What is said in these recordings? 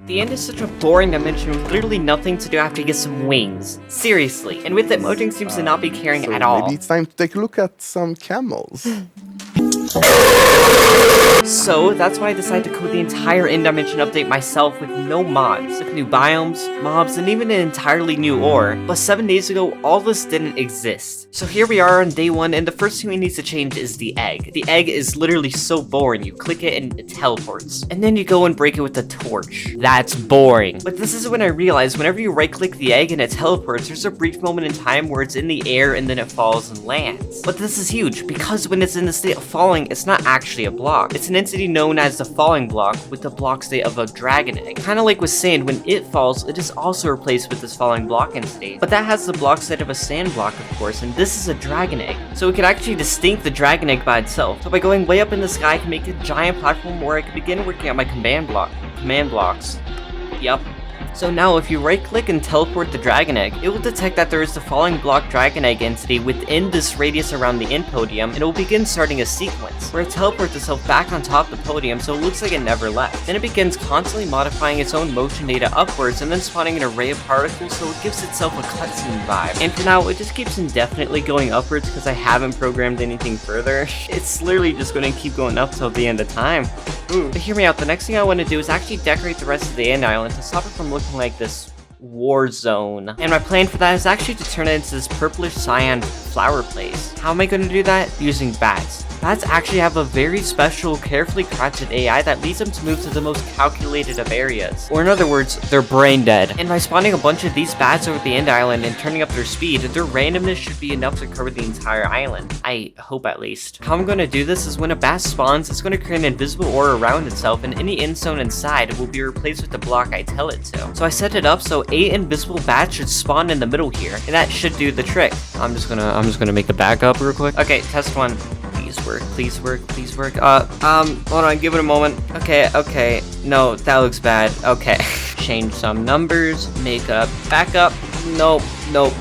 The end is such a boring dimension with literally nothing to do after you get some wings. Seriously. And with it, Mojang seems to not be caring at all. Maybe it's time to take a look at some camels. So, that's why I decided to code the entire end dimension update myself with no mods, with new biomes, mobs, and even an entirely new ore. But 7 days ago, all this didn't exist. So here we are on day 1, and the first thing we need to change is the egg. The egg is literally so boring. You click it and it teleports. And then you go and break it with a torch. That's boring. But this is when I realized whenever you right click the egg and it teleports, there's a brief moment in time where it's in the air and then it falls and lands. But this is huge, because when it's in the state of falling, it's not actually a block. It's an entity known as the falling block with the block state of a dragon egg. Kinda like with sand, when it falls, it is also replaced with this falling block entity. But that has the block state of a sand block, of course, and this is a dragon egg. So we can actually distinct the dragon egg by itself. So by going way up in the sky, I can make a giant platform where I can begin working on my command blocks. Yep. So now if you right click and teleport the dragon egg, it will detect that there is the falling block dragon egg entity within this radius around the end podium, and it will begin starting a sequence where it teleports itself back on top of the podium so it looks like it never left. Then it begins constantly modifying its own motion data upwards and then spawning an array of particles so it gives itself a cutscene vibe. And for now, it just keeps indefinitely going upwards because I haven't programmed anything further. It's literally just going to keep going up till the end of time. Ooh. But hear me out, the next thing I want to do is actually decorate the rest of the end island to stop it from looking like this war zone. And my plan for that is actually to turn it into this purplish cyan flower place. How am I going to do that? Using bats. Bats actually have a very special, carefully crafted AI that leads them to move to the most calculated of areas. Or in other words, they're brain dead. And by spawning a bunch of these bats over the end island and turning up their speed, their randomness should be enough to cover the entire island. I hope at least. How I'm going to do this is when a bat spawns, it's going to create an invisible aura around itself, and any end zone inside will be replaced with the block I tell it to. So I set it up so 8 invisible bats should spawn in the middle here, and that should do the trick. I'm just gonna make a backup real quick. Okay, test 1. Please work. Hold on, give it a moment. Okay. No, that looks bad. Okay. Change some numbers, make a backup. Nope,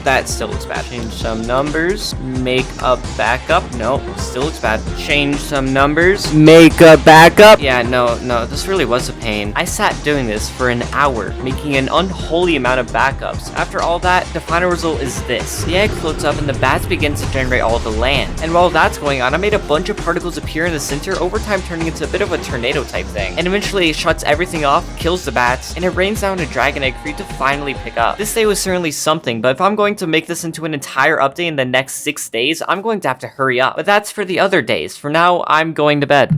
that still looks bad. Change some numbers, make a backup. Nope, still looks bad. Change some numbers, make a backup. Yeah, no, this really was a pain. I sat doing this for an hour, making an unholy amount of backups. After all that, the final result is this. The egg floats up and the bats begin to generate all the land. And while that's going on, I made a bunch of particles appear in the center, over time turning into a bit of a tornado type thing. And eventually it shuts everything off, kills the bats, and it rains down a dragon egg for you to finally pick up. This day was certainly something, but if I'm going to make this into an entire update in the next 6 days, I'm going to have to hurry up. But that's for the other days. For now, I'm going to bed.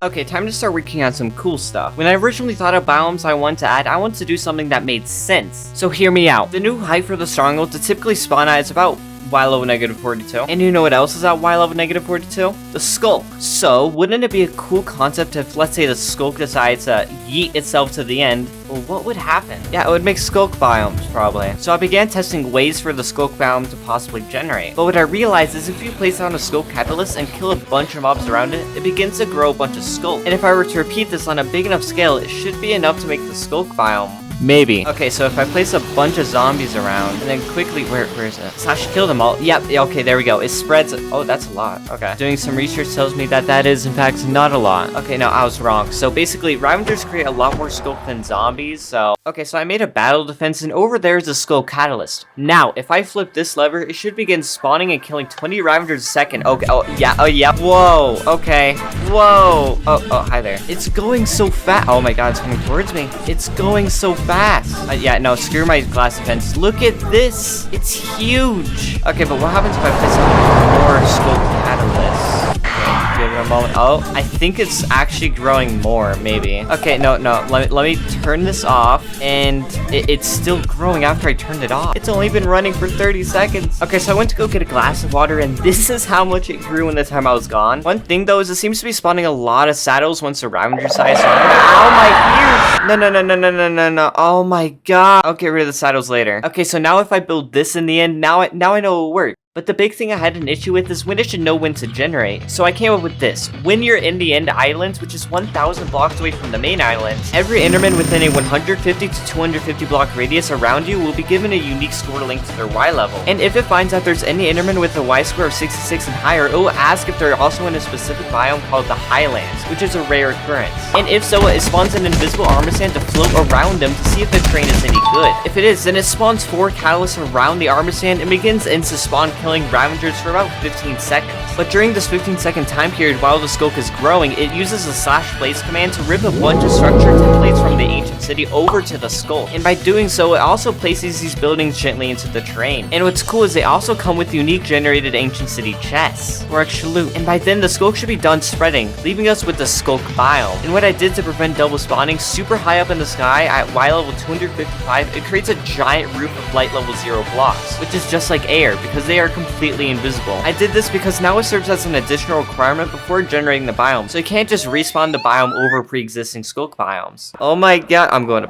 Okay, time to start working on some cool stuff. When I originally thought of biomes I wanted to add, I wanted to do something that made sense. So hear me out. The new height for the stronghold to typically spawn at is about Y level -42. And you know what else is at Y level -42? The Skulk. So, wouldn't it be a cool concept if, let's say, the Skulk decides to yeet itself to the end? Well, what would happen? Yeah, it would make Skulk biomes, probably. So I began testing ways for the Skulk biome to possibly generate. But what I realized is if you place down a Skulk catalyst and kill a bunch of mobs around it, it begins to grow a bunch of Skulk. And if I were to repeat this on a big enough scale, it should be enough to make the Skulk biome. Maybe. Okay, so if I place a bunch of zombies around, and then quickly, where is it? So I should kill them all. Yep, okay, there we go. It spreads, oh, that's a lot. Okay. Doing some research tells me that that is, in fact, not a lot. Okay, no, I was wrong. So basically, Ravengers create a lot more scope than zombies, so. Okay, so I made a battle defense, and over there is a skull catalyst. Now, if I flip this lever, it should begin spawning and killing 20 Ravengers a second. Okay, oh, yeah. Whoa, okay. Whoa. Oh, hi there. It's going so fast. Oh my god, it's coming towards me. It's going so fast. Yeah, no, screw my glass defense. Look at this. It's huge. Okay, but what happens if I place more skull catalysts? Okay, give it a moment. Oh, I think it's actually growing more, maybe. Okay, no. Let me turn this off, and it's still growing after I turned it off. It's only been running for 30 seconds. Okay, so I went to go get a glass of water, and this is how much it grew in the time I was gone. One thing, though, is it seems to be spawning a lot of saddles once the Ravager size. Ow, my ears! No. Oh my god. I'll get rid of the saddles later. Okay, so now if I build this in the end, now I know it will work. But the big thing I had an issue with is when it should know when to generate. So I came up with this. When you're in the end islands, which is 1,000 blocks away from the main island, every Enderman within a 150 to 250 block radius around you will be given a unique score linked to their Y level. And if it finds out there's any Enderman with a Y score of 66 and higher, it will ask if they're also in a specific biome called the Highlands, which is a rare occurrence. And if so, it spawns an invisible armor stand to float around them to see if the terrain is any good. If it is, then it spawns 4 catalysts around the armor stand and begins insta-spawn killing Ravagers for about 15 seconds. But during this 15-second time period while the skulk is growing, it uses the /place command to rip a bunch of structure templates from the ancient city over to the skulk. And by doing so, it also places these buildings gently into the terrain. And what's cool is they also come with unique generated ancient city chests, or loot. And by then, the skulk should be done spreading, leaving us with the skulk biome. And what I did to prevent double spawning, super high up in the sky at Y level 255, it creates a giant roof of light level 0 blocks, which is just like air because they are completely invisible. I did this because now it serves as an additional requirement before generating the biome, so you can't just respawn the biome over pre-existing skulk biomes. Oh my god, I'm going to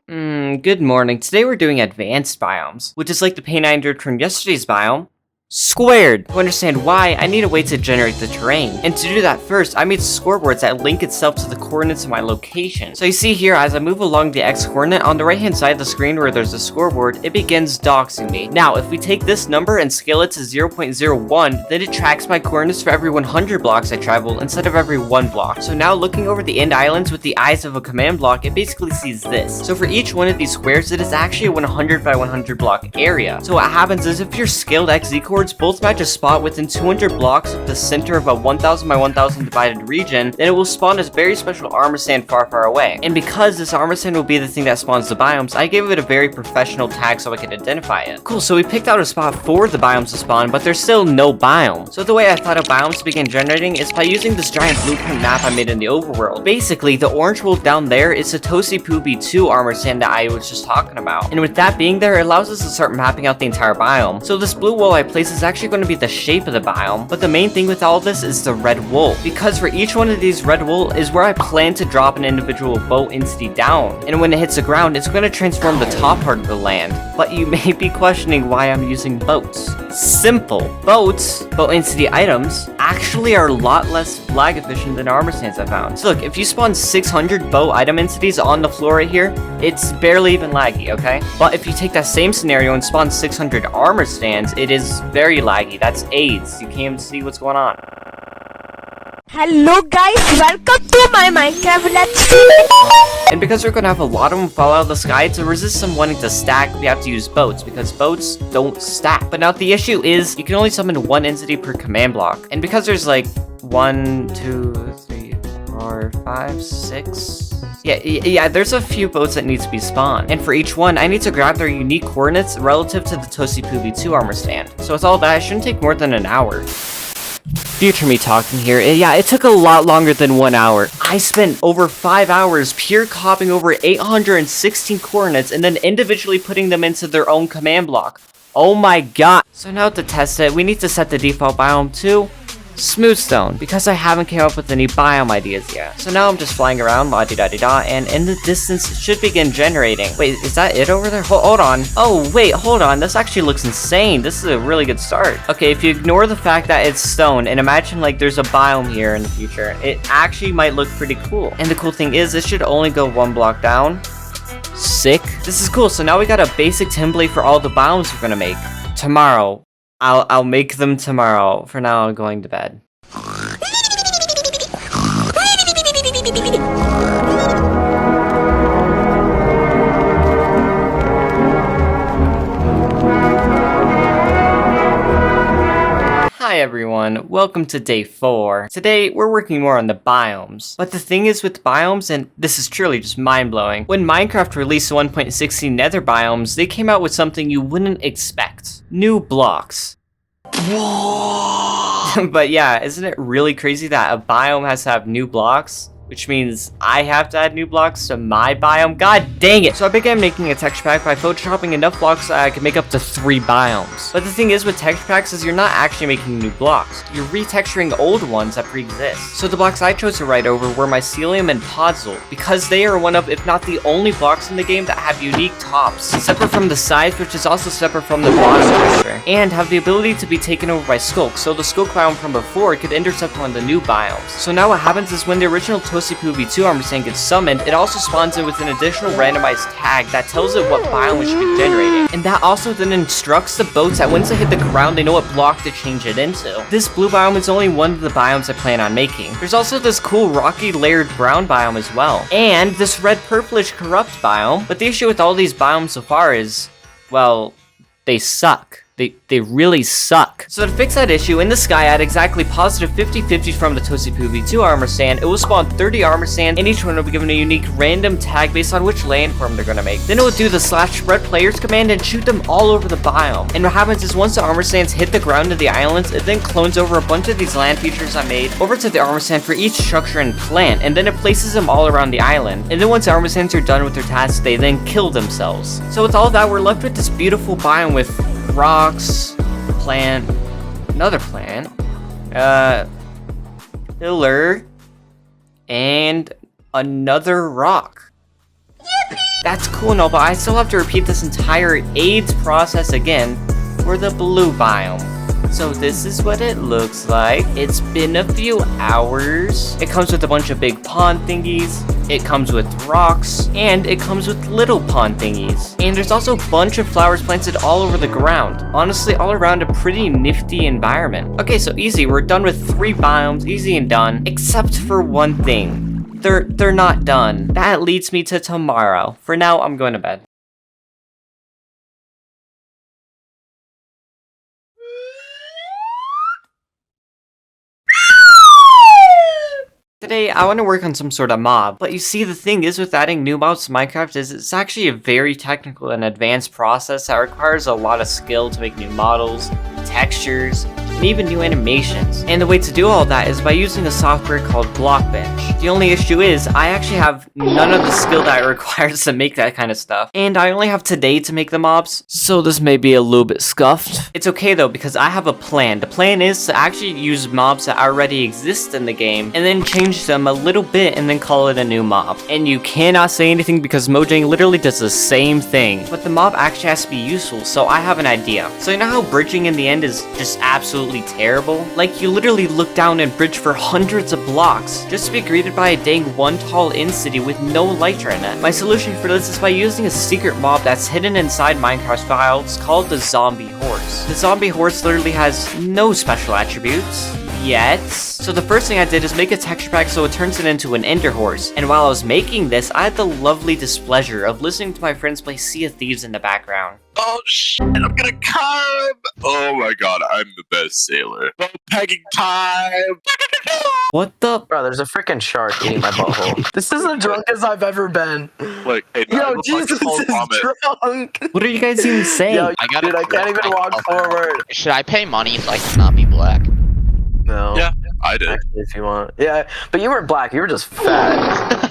bed. Good morning. Today we're doing advanced biomes, which is like the pain I endured from yesterday's biome, squared. To understand why, I need a way to generate the terrain. And to do that first, I made scoreboards that link itself to the coordinates of my location. So you see here, as I move along the X coordinate, on the right hand side of the screen where there's a scoreboard, it begins doxing me. Now, if we take this number and scale it to 0.01, then it tracks my coordinates for every 100 blocks I travel instead of every 1 block. So now looking over the end islands with the eyes of a command block, it basically sees this. So for each one of these squares, it is actually a 100 by 100 block area. So what happens is if your scaled XZ coordinates both match a spot within 200 blocks of the center of a 1000 by 1000 divided region, then it will spawn this very special armor stand far away. And because this armor stand will be the thing that spawns the biomes, I gave it a very professional tag so I could identify it. Cool, so we picked out a spot for the biomes to spawn, but there's still no biome. So the way I thought of biomes to begin generating is by using this giant blueprint map I made in the overworld. Basically, the orange world down there is the Tosi Pubi 2 armor stand that I was just talking about. And with that being there, it allows us to start mapping out the entire biome. So this blue wall I placed is actually going to be the shape of the biome, but the main thing with all of this is the red wool, because for each one of these red wool is where I plan to drop an individual boat entity down, and when it hits the ground, it's going to transform the top part of the land. But you may be questioning why I'm using boats. Simple. Boats, boat entity items, actually are a lot less lag efficient than armor stands I found. So look, if you spawn 600 boat item entities on the floor right here, it's barely even laggy, okay? But if you take that same scenario and spawn 600 armor stands, it is very laggy. That's AIDS. You can't even see what's going on. Hello guys, welcome to my Minecraft Let's Play. And because we're gonna have a lot of them fall out of the sky, to resist them wanting to stack, we have to use boats, because boats don't stack. But now the issue is, you can only summon 1 entity per command block. And because there's like 1, 2, 3, 4, 5, 6... Yeah, there's a few boats that need to be spawned. And for each one, I need to grab their unique coordinates relative to the Tosi Pubi 2 armor stand. So with all that, it shouldn't take more than an hour. Future me talking here. Yeah, it took a lot longer than 1 hour. I spent over 5 hours pure copying over 816 coordinates and then individually putting them into their own command block. Oh my god. So now to test it, we need to set the default biome to Smoothstone, because I haven't came up with any biome ideas yet. So now I'm just flying around, la-di-da-di-da, and in the distance it should begin generating. Wait, is that it over there? Hold on. Oh, wait, hold on. This actually looks insane. This is a really good start. Okay, if you ignore the fact that it's stone, and imagine like there's a biome here in the future, it actually might look pretty cool. And the cool thing is, this should only go 1 block down. Sick. This is cool. So now we got a basic template for all the biomes we're gonna make. Tomorrow. I'll make them tomorrow. For now, I'm going to bed. Hi everyone, welcome to day 4. Today, we're working more on the biomes. But the thing is with biomes, and this is truly just mind-blowing, when Minecraft released 1.16 nether biomes, they came out with something you wouldn't expect. New blocks. But yeah, isn't it really crazy that a biome has to have new blocks? which means I have to add new blocks to my biome. God dang it! So I began making a texture pack by photoshopping enough blocks so I could make up to 3 biomes. But the thing is with texture packs is you're not actually making new blocks. You're retexturing old ones that pre-exist. So the blocks I chose to write over were mycelium and podzol, because they are one of, if not the only blocks in the game that have unique tops, separate from the sides, which is also separate from the bottom texture, and have the ability to be taken over by skulk, so the skulk biome from before could intercept one of the new biomes. So now what happens is when the original Tosi-Poo V2 armor stand gets summoned, it also spawns in with an additional randomized tag that tells it what biome it should be generating. And that also then instructs the boats that once they hit the ground, they know what block to change it into. This blue biome is only one of the biomes I plan on making. There's also this cool rocky layered brown biome as well. And this red purplish corrupt biome. But the issue with all these biomes so far is, well, they suck. They really suck. So to fix that issue, in the sky at exactly positive 50/50 from the Tosi-Poo V2 armor stand, it will spawn 30 armor stands, and each one will be given a unique random tag based on which landform they're gonna make. Then it will do the /spread players command and shoot them all over the biome. And what happens is once the armor stands hit the ground of the islands, it then clones over a bunch of these land features I made over to the armor stand for each structure and plant, and then it places them all around the island. And then once the armor stands are done with their tasks, they then kill themselves. So with all that, we're left with this beautiful biome with rocks, plant, another plant, pillar, and another rock. Yippee! That's cool and all, but I still have to repeat this entire AIDS process again for the blue biome. So this is what it looks like. It's been a few hours. It comes with a bunch of big pond thingies. It comes with rocks, and it comes with little pond thingies. And there's also a bunch of flowers planted all over the ground. Honestly, all around a pretty nifty environment. Okay, so easy. We're done with 3 biomes, easy and done, except for one thing. They're not done. That leads me to tomorrow. For now, I'm going to bed. Today, I want to work on some sort of mob, but you see the thing is with adding new mobs to Minecraft is it's actually a very technical and advanced process that requires a lot of skill to make new models, textures, and even new animations. And the way to do all that is by using a software called Blockbench. The only issue is I actually have none of the skill that it requires to make that kind of stuff, and I only have today to make the mobs, so this may be a little bit scuffed. It's okay though, because I have a plan. The plan is to actually use mobs that already exist in the game, and then change them a little bit and then call it a new mob. And you cannot say anything because Mojang literally does the same thing, but the mob actually has to be useful, so I have an idea. So you know how bridging in the end is just absolutely terrible? Like you literally look down and bridge for hundreds of blocks just to be greeted by a dang one tall inn city with no elytra in it. My solution for this is by using a secret mob that's hidden inside Minecraft files called the zombie horse. The zombie horse literally has no special attributes yet. So the first thing I did is make a texture pack so it turns it into an ender horse. And while I was making this, I had the lovely displeasure of listening to my friends play Sea of Thieves in the background. Oh shit, I'm gonna carve! Oh my god, I'm the best sailor. Boat pegging time! What the? Bro, there's a freaking shark eating my butthole. This is the drunkest I've ever been. Like, hey, Yo, Jesus is drunk! What are you guys even saying? Yo, I can't even walk forward. Should I pay money so I cannot be black? No. Yeah, I did. Actually, if you want. Yeah, but you weren't black, you were just fat.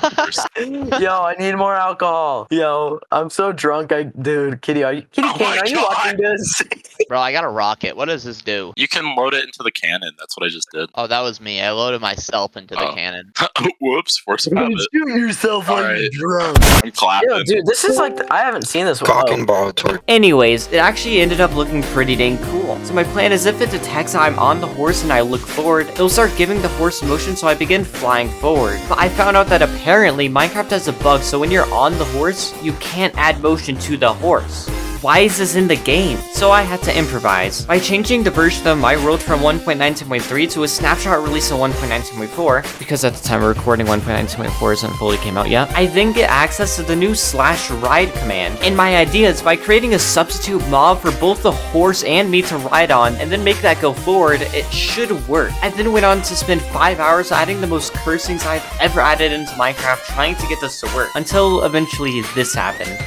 Yo, I need more alcohol. Yo, I'm so drunk. Dude, Kiddy Kene, are you watching this? Bro, I got a rocket. What does this do? You can load it into the cannon. That's what I just did. Oh, that was me. I loaded myself into the cannon. Whoops, force of habit. Shoot yourself when Alright. you're drunk. I'm clapping. Yo, dude, this is like, I haven't seen this one. Cock and ball torque. Anyways, it actually ended up looking pretty dang cool. So my plan is if it detects I'm on the horse and I look forward, it'll start giving the horse motion, so I begin flying forward. But I found out that apparently Minecraft has a bug, so when you're on the horse, you can't add motion to the horse. Why is this in the game? So I had to improvise. By changing the version of my world from 1.19.3 to a snapshot release of 1.19.4, because at the time of recording 1.19.4 isn't fully came out yet, I then get access to the new /ride command. And my idea is by creating a substitute mob for both the horse and me to ride on, and then make that go forward, it should work. I then went on to spend 5 hours adding the most cursings I've ever added into Minecraft trying to get this to work, until eventually this happened.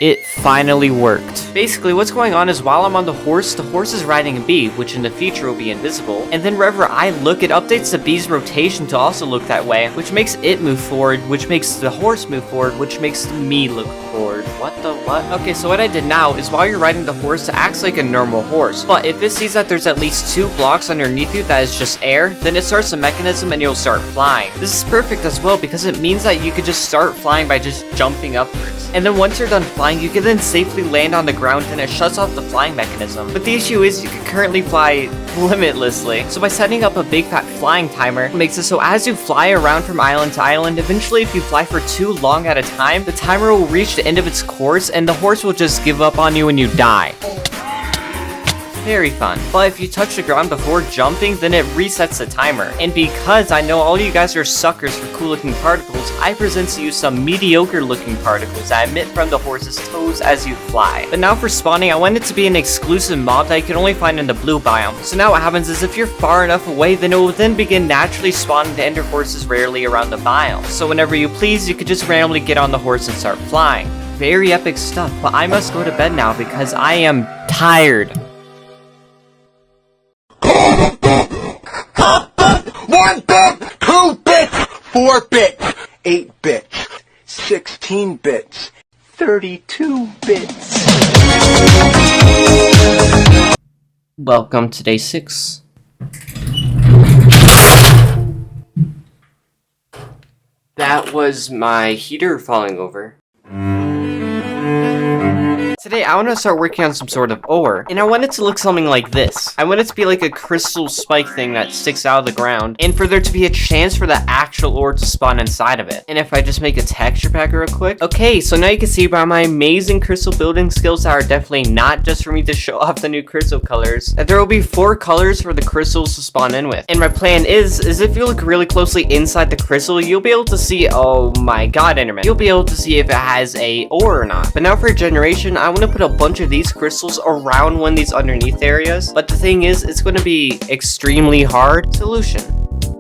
It finally worked. Basically, what's going on is while I'm on the horse is riding a bee, which in the future will be invisible. And then wherever I look, it updates the bee's rotation to also look that way, which makes it move forward, which makes the horse move forward, which makes me look forward. What the what? Okay, so what I did now is while you're riding the horse, it acts like a normal horse. But if it sees that there's at least 2 blocks underneath you that is just air, then it starts a mechanism and you'll start flying. This is perfect as well because it means that you could just start flying by just jumping upwards. And then once you're done flying, you can then safely land on the ground and it shuts off the flying mechanism. But the issue is you can currently fly limitlessly. So by setting up a big fat flying timer, it makes it so as you fly around from island to island, eventually if you fly for too long at a time, the timer will reach the end of its course and the horse will just give up on you and you die. Very fun. But if you touch the ground before jumping, then it resets the timer. And because I know all you guys are suckers for cool looking particles, I present to you some mediocre looking particles that emit from the horse's toes as you fly. But now for spawning, I want it to be an exclusive mob that you can only find in the blue biome. So now what happens is if you're far enough away, then it will then begin naturally spawning the ender horses rarely around the biome. So whenever you please, you could just randomly get on the horse and start flying. Very epic stuff, but I must go to bed now because I am tired. 1 bit, 2 bits, 4 bits, 8 bits, 16 bits, 32 bits. Welcome to day 6. That was my heater falling over. Today, I want to start working on some sort of ore, and I want it to look something like this. I want it to be like a crystal spike thing that sticks out of the ground, and for there to be a chance for the actual ore to spawn inside of it. And if I just make a texture pack real quick. Okay, so now you can see by my amazing crystal building skills that are definitely not just for me to show off the new crystal colors, that there will be 4 colors for the crystals to spawn in with. And my plan is if you look really closely inside the crystal, you'll be able to see, oh my god, Enderman. You'll be able to see if it has a ore or not. But now for generation, I want to put a bunch of these crystals around one of these underneath areas, but the thing is, it's going to be extremely hard. Solution: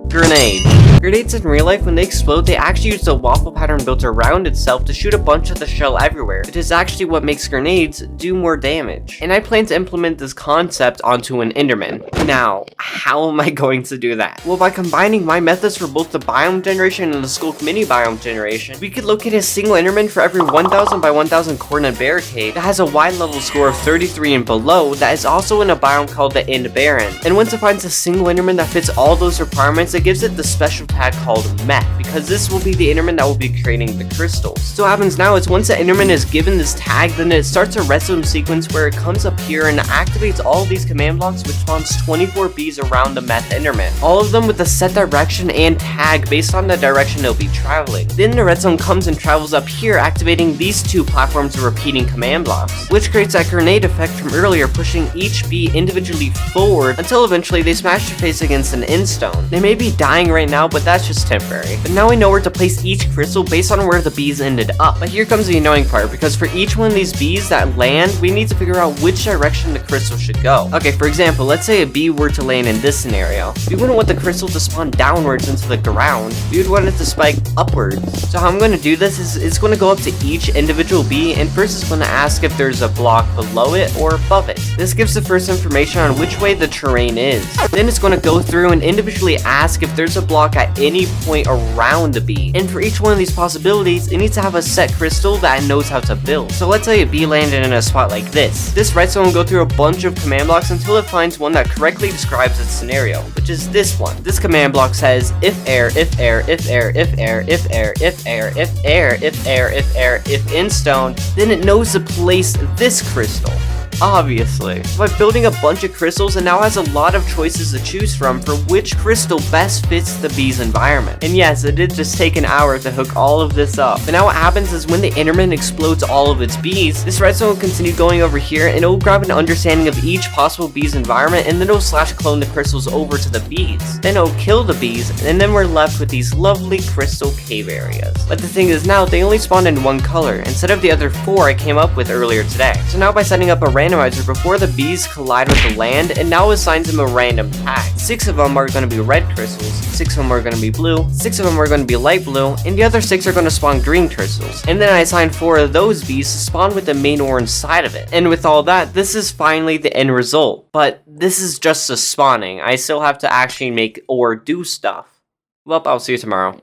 grenade. Grenades in real life, when they explode, they actually use a waffle pattern built around itself to shoot a bunch of the shell everywhere. It is actually what makes grenades do more damage. And I plan to implement this concept onto an Enderman. Now, how am I going to do that? Well, by combining my methods for both the biome generation and the Skulk mini biome generation, we could locate a single Enderman for every 1000 by 1000 coordinate barricade that has a wide level score of 33 and below that is also in a biome called the End Barren. And once it finds a single Enderman that fits all those requirements, it gives it the special tag called Meth, because this will be the Enderman that will be creating the crystals. So what happens now is once the Enderman is given this tag, then it starts a redstone sequence where it comes up here and activates all of these command blocks, which spawns 24 bees around the Meth Enderman. All of them with a set direction and tag based on the direction they'll be traveling. Then the redstone comes and travels up here, activating these 2 platforms of repeating command blocks, which creates that grenade effect from earlier, pushing each bee individually forward until eventually they smash their face against an end stone. They may be dying right now, but that's just temporary. But now we know where to place each crystal based on where the bees ended up. But here comes the annoying part, because for each one of these bees that land, we need to figure out which direction the crystal should go. Okay, for example, let's say a bee were to land in this scenario. We wouldn't want the crystal to spawn downwards into the ground. We would want it to spike upwards. So how I'm going to do this is it's going to go up to each individual bee, and first it's going to ask if there's a block below it or above it. This gives the first information on which way the terrain is. Then it's going to go through and individually ask if there's a block at any point around the bee. And for each one of these possibilities, it needs to have a set crystal that it knows how to build. So let's say a bee landed in a spot like this. This redstone will go through a bunch of command blocks until it finds one that correctly describes its scenario, which is this one. This command block says if air, if air, if air, if air, if air, if air, if air, if air, if air, if in stone, then it knows to place this crystal. Obviously. By building a bunch of crystals, it now has a lot of choices to choose from for which crystal best fits the bee's environment. And yes, it did just take an hour to hook all of this up. But now what happens is when the Enderman explodes all of its bees, this redstone will continue going over here and it will grab an understanding of each possible bee's environment, and then it will slash clone the crystals over to the bees. Then it will kill the bees, and then we're left with these lovely crystal cave areas. But the thing is now, they only spawn in one color, instead of the other 4 I came up with earlier today. So now by setting up a random randomizer before the bees collide with the land, and now assigns them a random tag. 6 of them are going to be red crystals, 6 of them are going to be blue, 6 of them are going to be light blue, and the other 6 are going to spawn green crystals. And then I assigned 4 of those bees to spawn with the main ore inside of it. And with all that, this is finally the end result. But this is just a spawning. I still have to actually make ore do stuff. Well, I'll see you tomorrow.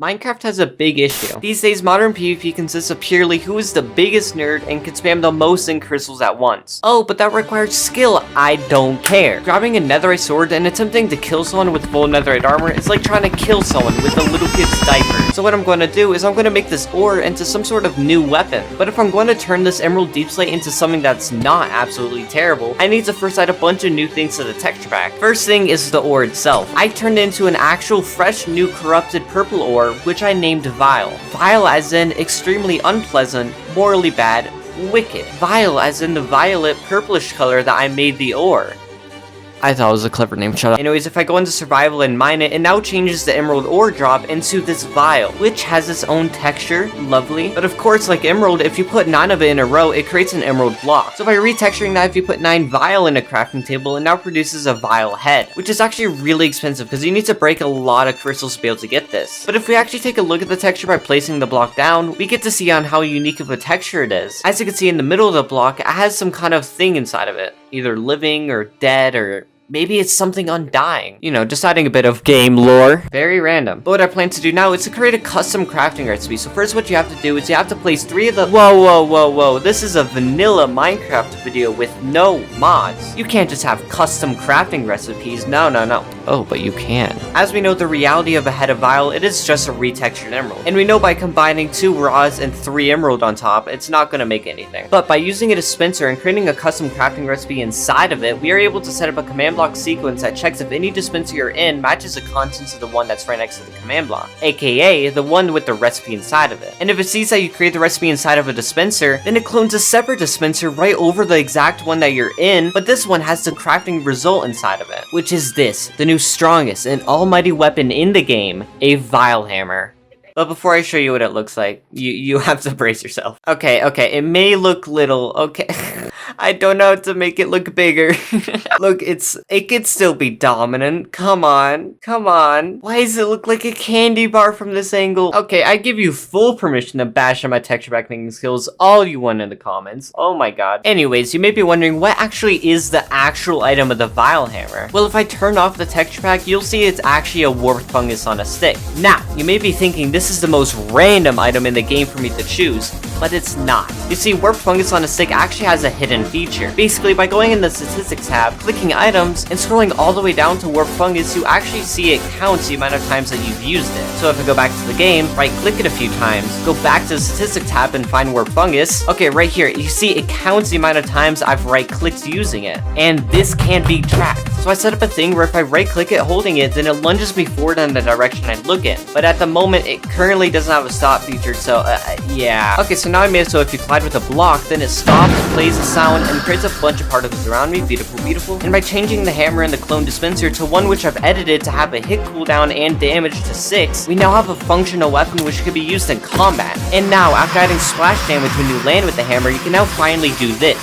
Minecraft has a big issue. These days, modern PvP consists of purely who is the biggest nerd and can spam the most in crystals at once. Oh, but that requires skill. I don't care. Grabbing a netherite sword and attempting to kill someone with full netherite armor is like trying to kill someone with a little kid's diaper. So what I'm going to do is I'm going to make this ore into some sort of new weapon. But if I'm going to turn this emerald deep slate into something that's not absolutely terrible, I need to first add a bunch of new things to the texture pack. First thing is the ore itself. I turned it into an actual fresh new corrupted purple ore, which I named Vile. Vile as in extremely unpleasant, morally bad, wicked. Vile as in the violet purplish color that I made the ore. I thought it was a clever name, shut up. Anyways, if I go into survival and mine it, it now changes the emerald ore drop into this Vile, which has its own texture, lovely. But of course, like emerald, if you put 9 of it in a row, it creates an emerald block. So by retexturing that, if you put 9 Vile in a crafting table, it now produces a Vile head, which is actually really expensive because you need to break a lot of crystals to be able to get this. But if we actually take a look at the texture by placing the block down, we get to see on how unique of a texture it is. As you can see in the middle of the block, it has some kind of thing inside of it, either living or dead or maybe it's something undying. You know, just adding a bit of game lore. Very random. But what I plan to do now is to create a custom crafting recipe. So first what you have to do is you have to place 3 of the— Whoa. This is a vanilla Minecraft video with no mods. You can't just have custom crafting recipes. No. Oh, but you can. As we know, the reality of a head of Vile, it is just a retextured emerald. And we know by combining 2 raws and 3 emerald on top, it's not gonna make anything. But by using a dispenser and creating a custom crafting recipe inside of it, we are able to set up a command block sequence that checks if any dispenser you're in matches the contents of the one that's right next to the command block, aka the one with the recipe inside of it. And if it sees that you create the recipe inside of a dispenser, then it clones a separate dispenser right over the exact one that you're in, but this one has the crafting result inside of it, which is this, the new strongest and almighty weapon in the game, a Vile hammer. But before I show you what it looks like, you have to brace yourself. Okay, it may look little, okay. I don't know how to make it look bigger. Look, it could still be dominant. Come on. Why does it look like a candy bar from this angle? Okay, I give you full permission to bash on my texture pack making skills all you want in the comments. Oh my god. Anyways, you may be wondering what actually is the actual item of the Vile hammer. Well, if I turn off the texture pack, you'll see it's actually a warped fungus on a stick. Now, you may be thinking this is the most random item in the game for me to choose, but it's not. You see, warped fungus on a stick actually has a hidden feature. Basically, by going in the statistics tab, clicking items, and scrolling all the way down to warped fungus, you actually see it counts the amount of times that you've used it. So if I go back to the game, right click it a few times, go back to the statistics tab and find warped fungus, okay, right here, you see it counts the amount of times I've right clicked using it. And this can't be tracked. So I set up a thing where if I right click it holding it, then it lunges me forward in the direction I look in. But at the moment, it currently doesn't have a stop feature, so yeah. Okay, so now I made it so if you collide with a block, then it stops, plays a sound, and creates a bunch of particles around me. Beautiful. And by changing the hammer and the clone dispenser to one which I've edited to have a hit cooldown and damage to 6, we now have a functional weapon which could be used in combat. And now, after adding splash damage when you land with the hammer, you can now finally do this,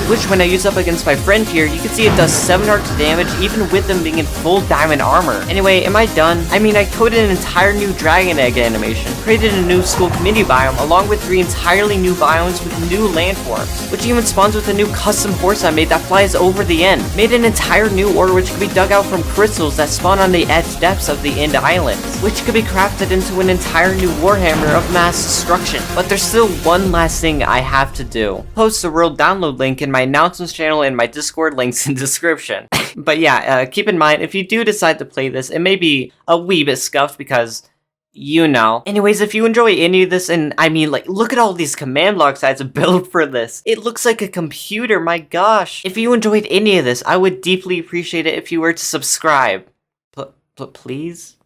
which when I use up against my friend here, you can see it does 7 arcs of damage even with them being in full diamond armor. Anyway, am I done? I mean, I coded an entire new dragon egg animation, created a new school community biome, along with 3 entirely new biomes with new landforms, which even spawns with a new custom horse I made that flies over the end. Made an entire new ore which can be dug out from crystals that spawn on the edge depths of the end islands, which could be crafted into an entire new warhammer of mass destruction. But there's still one last thing I have to do. Post the world download link in my announcements channel and my Discord links in description. But yeah, keep in mind, if you do decide to play this, it may be a wee bit scuffed because, you know. Anyways, if you enjoy any of this, and I mean, like, look at all these command blocks I had to build for this. It looks like a computer, my gosh. If you enjoyed any of this, I would deeply appreciate it if you were to subscribe. Please?